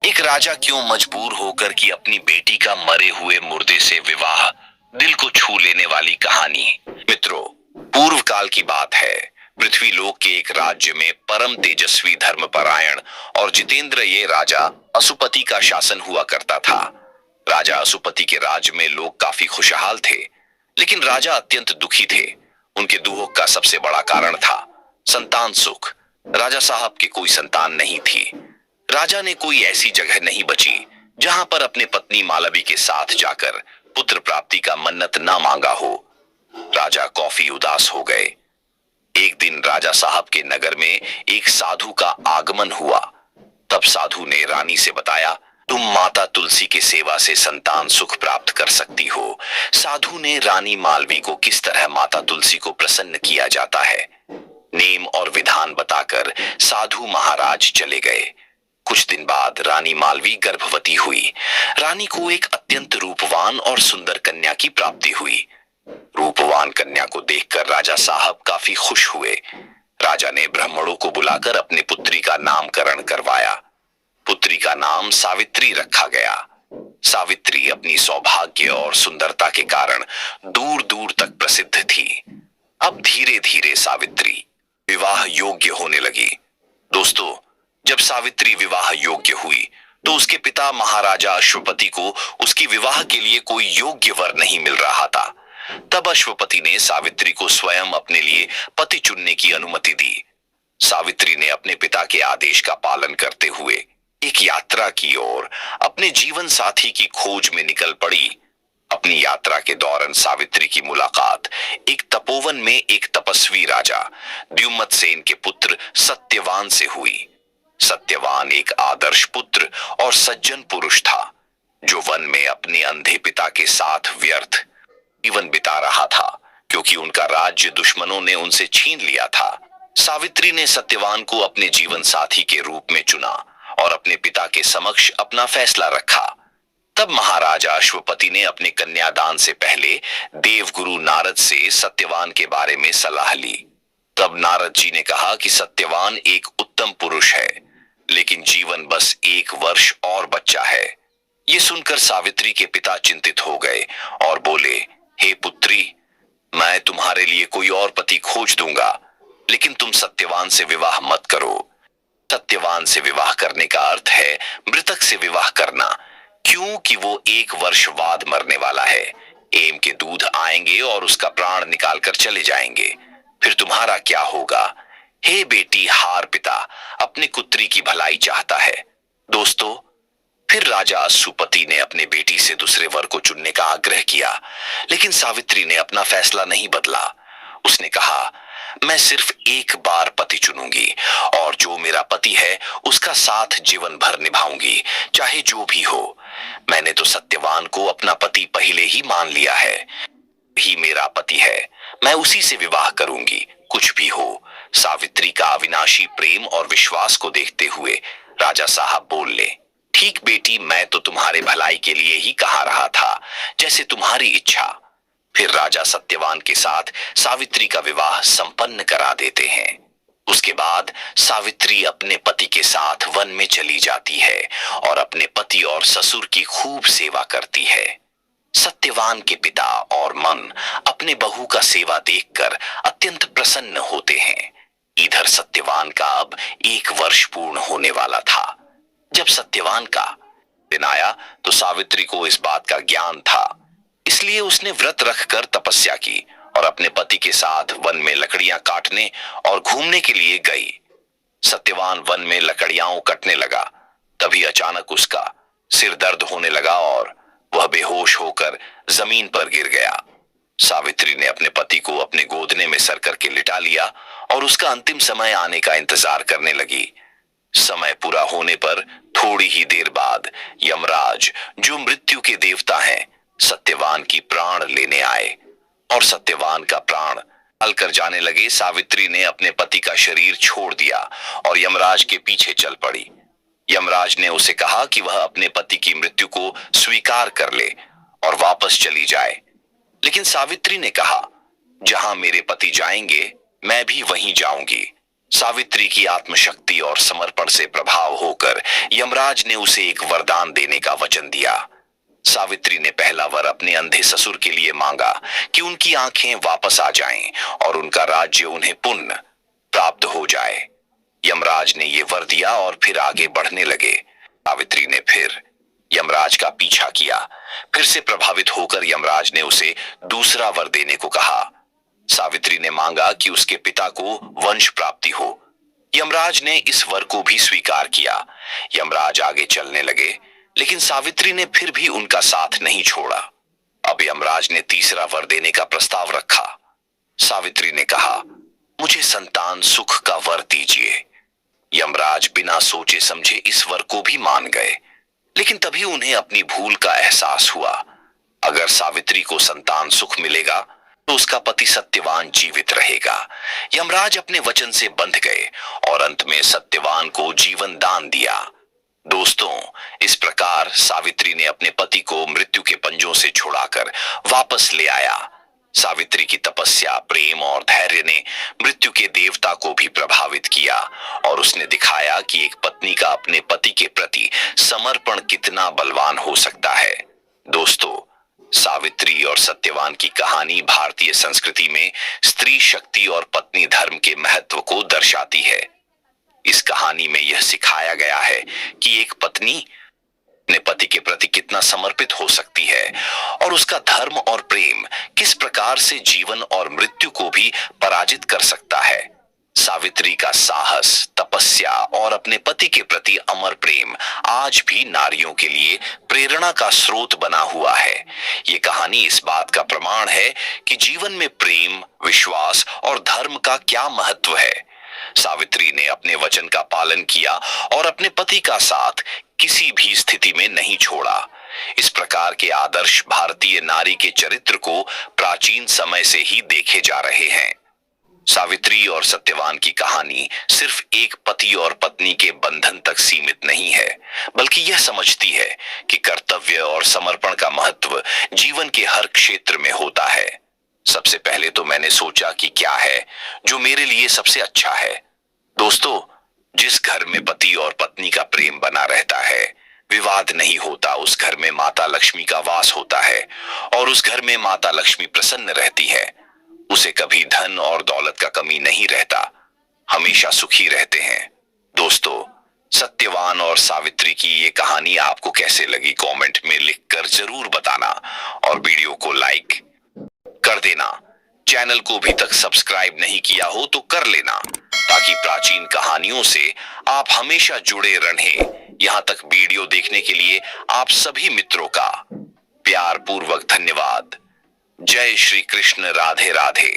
एक राजा क्यों मजबूर होकर कि अपनी बेटी का मरे हुए मुर्दे से विवाह, दिल को छू लेने वाली कहानी। मित्रों, पूर्व काल की बात है। पृथ्वीलोक के एक राज्य में परम तेजस्वी, धर्मपरायण और जितेंद्र ये राजा असुपति का शासन हुआ करता था। राजा असुपति के राज्य में लोग काफी खुशहाल थे, लेकिन राजा अत्यंत दुखी थे। उनके दुख का सबसे बड़ा कारण था संतान सुख। राजा साहब की कोई संतान नहीं थी। राजा ने कोई ऐसी जगह नहीं बची जहां पर अपने पत्नी मालवी के साथ जाकर पुत्र प्राप्ति का मन्नत ना मांगा हो। राजा काफी उदास हो गए। एक दिन राजा साहब के नगर में एक साधु का आगमन हुआ। तब साधु ने रानी से बताया, तुम माता तुलसी की सेवा से संतान सुख प्राप्त कर सकती हो। साधु ने रानी मालवी को किस तरह माता तुलसी को प्रसन्न किया जाता है, नेम और विधान बताकर साधु महाराज चले गए। कुछ दिन बाद रानी मालवी गर्भवती हुई। रानी को एक अत्यंत रूपवान और सुंदर कन्या की प्राप्ति हुई। रूपवान कन्या को देखकर राजा साहब काफी खुश हुए। राजा ने ब्राह्मणों को बुलाकर अपनी पुत्री का नामकरण करवाया। पुत्री का नाम सावित्री रखा गया। सावित्री अपनी सौभाग्य और सुंदरता के कारण दूर दूर तक प्रसिद्ध थी। अब धीरे धीरे सावित्री विवाह योग्य होने लगी। दोस्तों, जब सावित्री विवाह योग्य हुई तो उसके पिता महाराजा अश्वपति को उसकी विवाह के लिए कोई योग्य वर नहीं मिल रहा था। तब अश्वपति ने सावित्री को स्वयं अपने लिए पति चुनने की अनुमति दी। सावित्री ने अपने पिता के आदेश का पालन करते हुए एक यात्रा की और अपने जीवन साथी की खोज में निकल पड़ी। अपनी यात्रा के दौरान सावित्री की मुलाकात एक तपोवन में एक तपस्वी राजा द्युमत सेन के पुत्र सत्यवान से हुई। सत्यवान एक आदर्श पुत्र और सज्जन पुरुष था, जो वन में अपने अंधे पिता के साथ व्यर्थ जीवन बिता रहा था, क्योंकि उनका राज्य दुश्मनों ने उनसे छीन लिया था। सावित्री ने सत्यवान को अपने जीवन साथी के रूप में चुना और अपने पिता के समक्ष अपना फैसला रखा। तब महाराजा अश्वपति ने अपने कन्यादान से पहले देवगुरु नारद से सत्यवान के बारे में सलाह ली। तब नारद जी ने कहा कि सत्यवान एक उत्तम पुरुष है, लेकिन जीवन बस 1 वर्ष और बच्चा है। ये सुनकर सावित्री के पिता चिंतित हो गए और बोले, हे पुत्री, मैं तुम्हारे लिए कोई और पति खोज दूंगा, लेकिन तुम सत्यवान से विवाह मत करो। सत्यवान से विवाह करने का अर्थ है मृतक से विवाह करना, क्योंकि वो 1 वर्ष बाद मरने वाला है। एम के दूध आएंगे और उसका प्राण निकालकर चले जाएंगे, फिर तुम्हारा क्या होगा। हे बेटी, हार पिता अपने पुत्री की भलाई चाहता है। दोस्तों, फिर राजा अश्वपति ने अपने बेटी से दूसरे वर को चुनने का आग्रह किया, लेकिन सावित्री ने अपना फैसला नहीं बदला। उसने कहा, मैं सिर्फ 1 बार पति चुनूंगी और जो मेरा पति है उसका साथ जीवन भर निभाऊंगी, चाहे जो भी हो। मैंने तो सत्यवान को अपना पति पहले ही मान लिया है, ही मेरा पति है, मैं उसी से विवाह करूंगी, कुछ भी हो। सावित्री का अविनाशी प्रेम और विश्वास को देखते हुए राजा साहब बोले, ठीक बेटी, मैं तो तुम्हारे भलाई के लिए ही कहा रहा था, जैसे तुम्हारी इच्छा। फिर राजा सत्यवान के साथ सावित्री का विवाह संपन्न करा देते हैं। उसके बाद सावित्री अपने पति के साथ वन में चली जाती है और अपने पति और ससुर की खूब सेवा करती है। सत्यवान के पिता और मन अपने बहू का सेवा देखकर अत्यंत प्रसन्न होते हैं। इधर सत्यवान का अब 1 वर्ष पूर्ण होने वाला था। जब सत्यवान का दिन आया तो सावित्री को इस बात का ज्ञान था, इसलिए उसने व्रत रखकर तपस्या की और अपने पति के साथ वन में लकड़ियां काटने और घूमने के लिए गई। सत्यवान वन में लकड़ियां कटने लगा। तभी अचानक उसका सिर दर्द होने लगा और वह बेहोश होकर जमीन पर गिर गया। सावित्री ने अपने पति को अपने गोदने में सर करके लिटा लिया और उसका अंतिम समय आने का इंतजार करने लगी। समय पूरा होने पर थोड़ी ही देर बाद यमराज, जो मृत्यु के देवता हैं, सत्यवान की प्राण लेने आए और सत्यवान का प्राण निकालकर जाने लगे। सावित्री ने अपने पति का शरीर छोड़ दिया और यमराज के पीछे चल पड़ी। यमराज ने उसे कहा कि वह अपने पति की मृत्यु को स्वीकार कर ले और वापस चली जाए, लेकिन सावित्री ने कहा, जहां मेरे पति जाएंगे मैं भी वहीं जाऊंगी। सावित्री की आत्मशक्ति और समर्पण से प्रभाव होकर यमराज ने उसे एक वरदान देने का वचन दिया। सावित्री ने पहला वर अपने अंधे ससुर के लिए मांगा कि उनकी आंखें वापस आ जाएं और उनका राज्य उन्हें पुनः प्राप्त हो जाए। यमराज ने यह वर दिया और फिर आगे बढ़ने लगे। सावित्री ने फिर यमराज का पीछा किया। फिर से प्रभावित होकर यमराज ने उसे दूसरा वर देने को कहा। सावित्री ने मांगा कि उसके पिता को वंश प्राप्ति हो। यमराज ने इस वर को भी स्वीकार किया। यमराज आगे चलने लगे, लेकिन सावित्री ने फिर भी उनका साथ नहीं छोड़ा। अब यमराज ने तीसरा वर देने का प्रस्ताव रखा। सावित्री ने कहा, मुझे संतान सुख का वर दीजिए। यमराज बिना सोचे समझे इस वर को भी मान गए, लेकिन तभी उन्हें अपनी भूल का एहसास हुआ। अगर सावित्री को संतान सुख मिलेगा तो उसका पति सत्यवान जीवित रहेगा। यमराज अपने वचन से बंध गए और अंत में सत्यवान को जीवन दान दिया। दोस्तों, इस प्रकार सावित्री ने अपने पति को मृत्यु के पंजों से छुड़ाकर वापस ले आया। सावित्री की तपस्या, प्रेम और धैर्य ने मृत्यु के देवता को भी प्रभावित किया और उसने दिखाया कि एक पत्नी का अपने पति के प्रति समर्पण कितना बलवान हो सकता है। दोस्तों, सावित्री और सत्यवान की कहानी भारतीय संस्कृति में स्त्री शक्ति और पत्नी धर्म के महत्व को दर्शाती है। इस कहानी में यह सिखाया गया है कि एक पत्नी अपने पति के प्रति कितना समर्पित हो सकती है और उसका धर्म और प्रेम किस प्रकार से जीवन और मृत्यु को भी पराजित कर सकता है। सावित्री का साहस, तपस्या और अपने पति के प्रति अमर प्रेम आज भी नारियों के लिए प्रेरणा का स्रोत बना हुआ है। ये कहानी इस बात का प्रमाण है कि जीवन में प्रेम, विश्वास और धर्म का क्या महत्व है। सावित्री ने अपने वचन का पालन किया और अपने पति का साथ किसी भी स्थिति में नहीं छोड़ा। इस प्रकार के आदर्श भारतीय नारी के चरित्र को प्राचीन समय से ही देखे जा रहे हैं। सावित्री और सत्यवान की कहानी सिर्फ एक पति और पत्नी के बंधन तक सीमित नहीं है, बल्कि यह समझती है कि कर्तव्य और समर्पण का महत्व जीवन के हर क्षेत्र में होता है। सबसे पहले तो मैंने सोचा कि क्या है जो मेरे लिए सबसे अच्छा है। दोस्तों, जिस घर में पति और पत्नी का प्रेम बना रहता है, विवाद नहीं होता, उस घर में माता लक्ष्मी का वास होता है और उस घर में माता लक्ष्मी प्रसन्न रहती है। उसे कभी धन और दौलत का कमी नहीं रहता, हमेशा सुखी रहते हैं। दोस्तों, सत्यवान और सावित्री की ये कहानी आपको कैसे लगी कमेंट में लिखकर जरूर बताना और वीडियो को लाइक कर देना। चैनल को अभी तक सब्सक्राइब नहीं किया हो तो कर लेना, ताकि प्राचीन कहानियों से आप हमेशा जुड़े रहें। यहां तक वीडियो देखने के लिए आप सभी मित्रों का प्यार पूर्वक धन्यवाद। जय श्री कृष्ण। राधे राधे।